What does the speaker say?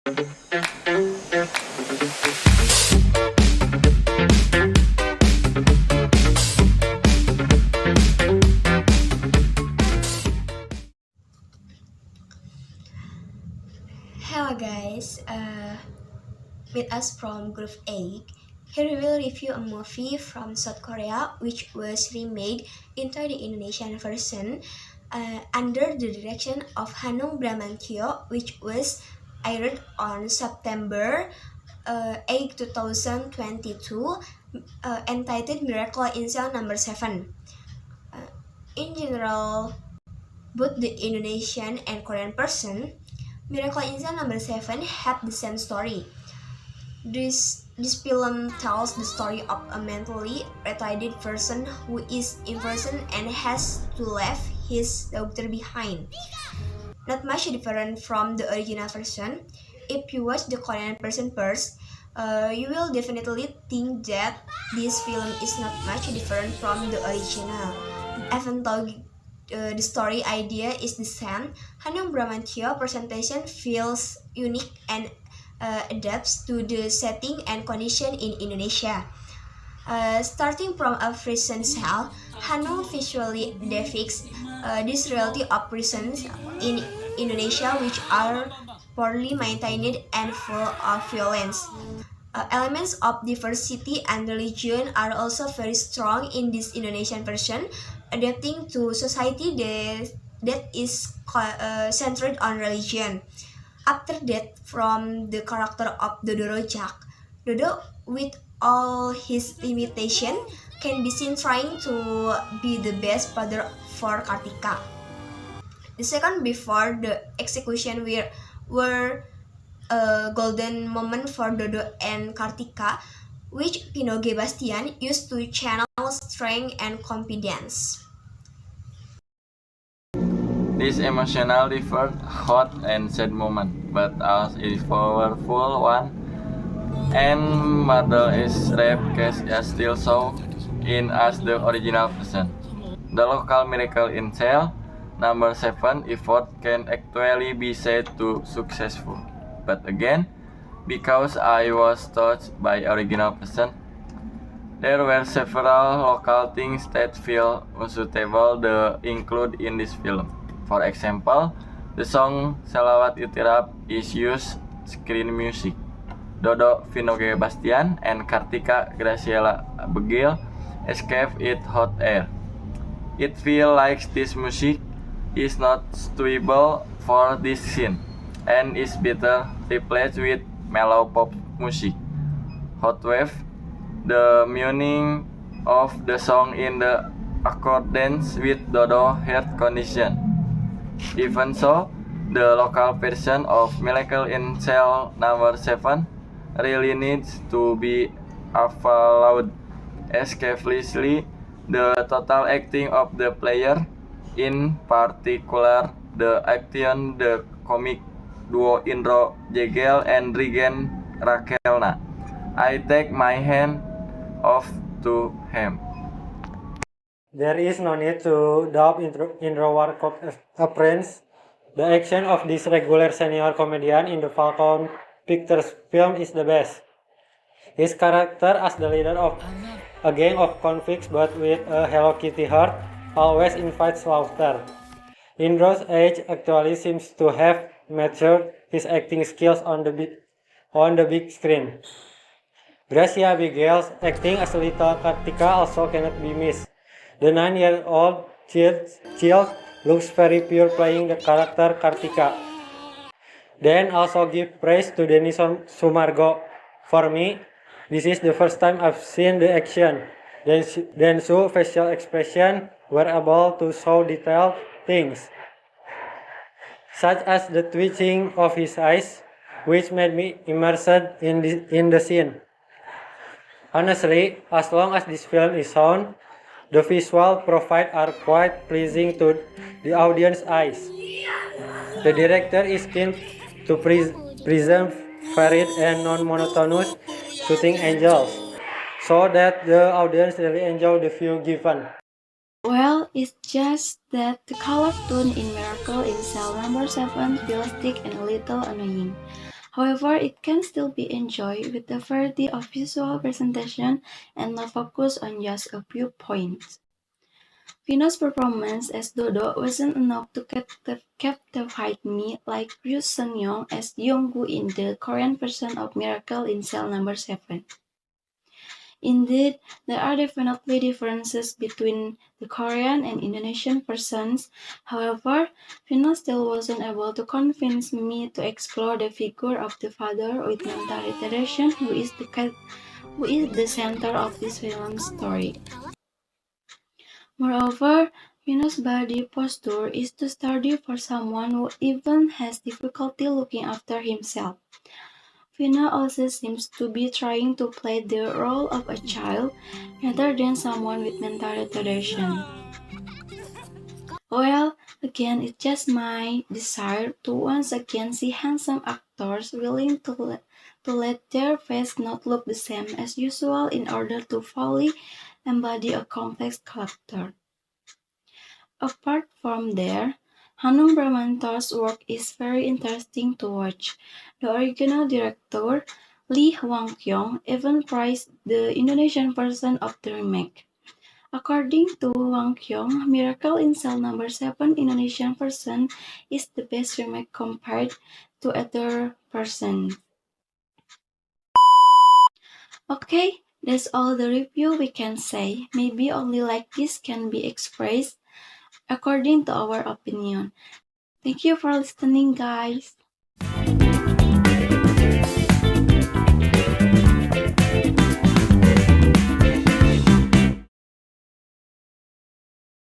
Hello guys, with us from Group A. Here we will review a movie from South Korea which was remade into the Indonesian version under the direction of Hanung Bramantyo, which was aired on September 8, 2022, entitled Miracle in Cell Number 7. In general, both the Indonesian and Korean version, Miracle in Cell Number 7 have the same story. This film tells the story of a mentally retarded person who is in prison and has to leave his daughter behind. Not much different from the original version. If you watch the Korean version first, you will definitely think that this film is not much different from the original. Even though the story idea is the same, Hanung Bramantyo presentation feels unique and adapts to the setting and condition in Indonesia. Starting from a prison cell, Hanung visually depicts this reality of prisons in Indonesia, which are poorly maintained and full of violence. Elements of diversity and religion are also very strong in this Indonesian version, adapting to society that is centered on religion. After that, from the character of Dodo Rojak, Dodo, with all his limitation, can be seen trying to be the best father for Kartika. The second before the execution were a golden moment for Dodo and Kartika, which Pinoge Bastian used to channel strength and confidence. This emotional, different, hot and sad moment, but as a powerful one, and Mardal is rap case is still so in as the original version. The local miracle in Cell number 7 effort can actually be said to successful. But again, because I was touched by original version, there were several local things that feel unsuitable to include in this film. For example, the song Salawat Itirab is used screen music. Dodo Vinoge Bastian and Kartika Graciela Begil escape it hot air. It feels like this music is not suitable for this scene and is better replaced with mellow pop music. Hot wave, the meaning of the song in the accordance with Dodo heart condition. Even so, the local version of Miracle in Cell number 7 really needs to be followed as carefully. The total acting of the player, in particular the action the comic duo Indro Jegel and Regen Rakelna. I take my hand off to him. There is no need to doubt Indro Warkop's appearance. The action of this regular senior comedian in the Falcon Pictures film is the best. His character as the leader of a gang of convicts but with a Hello Kitty heart always invites laughter. Indro's age actually seems to have matured his acting skills on the big screen. Gracia Bigel's acting as little Kartika also cannot be missed. The 9-year-old child looks very pure playing the character Kartika. Then also give praise to Denny Sumargo. For me, this is the first time I've seen the action. Densu's facial expression were able to show detailed things, such as the twitching of his eyes, which made me immersed in the scene. Honestly, as long as this film is shown, the visual profiles are quite pleasing to the audience's eyes. The director is keen to present varied and non-monotonous shooting angles, so that the audience really enjoy the view given. Well, it's just that the color tone in Miracle in Cell number 7 feels thick and a little annoying. However, it can still be enjoyed with a variety of visual presentation and not focus on just a few points. Venus' performance as Dodo wasn't enough to captivate me like Ryu Seung-young as Yong-gu in the Korean version of Miracle in Cell Number 7. Indeed, there are definitely differences between the Korean and Indonesian versions. However, Venus still wasn't able to convince me to explore the figure of the father with mental retardation who is the center of this film's story. Moreover, Venus' body posture is too sturdy for someone who even has difficulty looking after himself. Vina also seems to be trying to play the role of a child rather than someone with mental retardation. Well, again, it's just my desire to once again see handsome actors willing to let their face not look the same as usual in order to fully embody a complex character. Apart from there, Hanung Bramantha's work is very interesting to watch. The original director, Lee Hwang-kyung, even praised the Indonesian version of the remake. According to Hwang-kyung, Miracle in Cell Number 7 Indonesian version is the best remake compared to other versions. Okay, that's all the review we can say. Maybe only like this can be expressed according to our opinion. Thank you for listening, guys.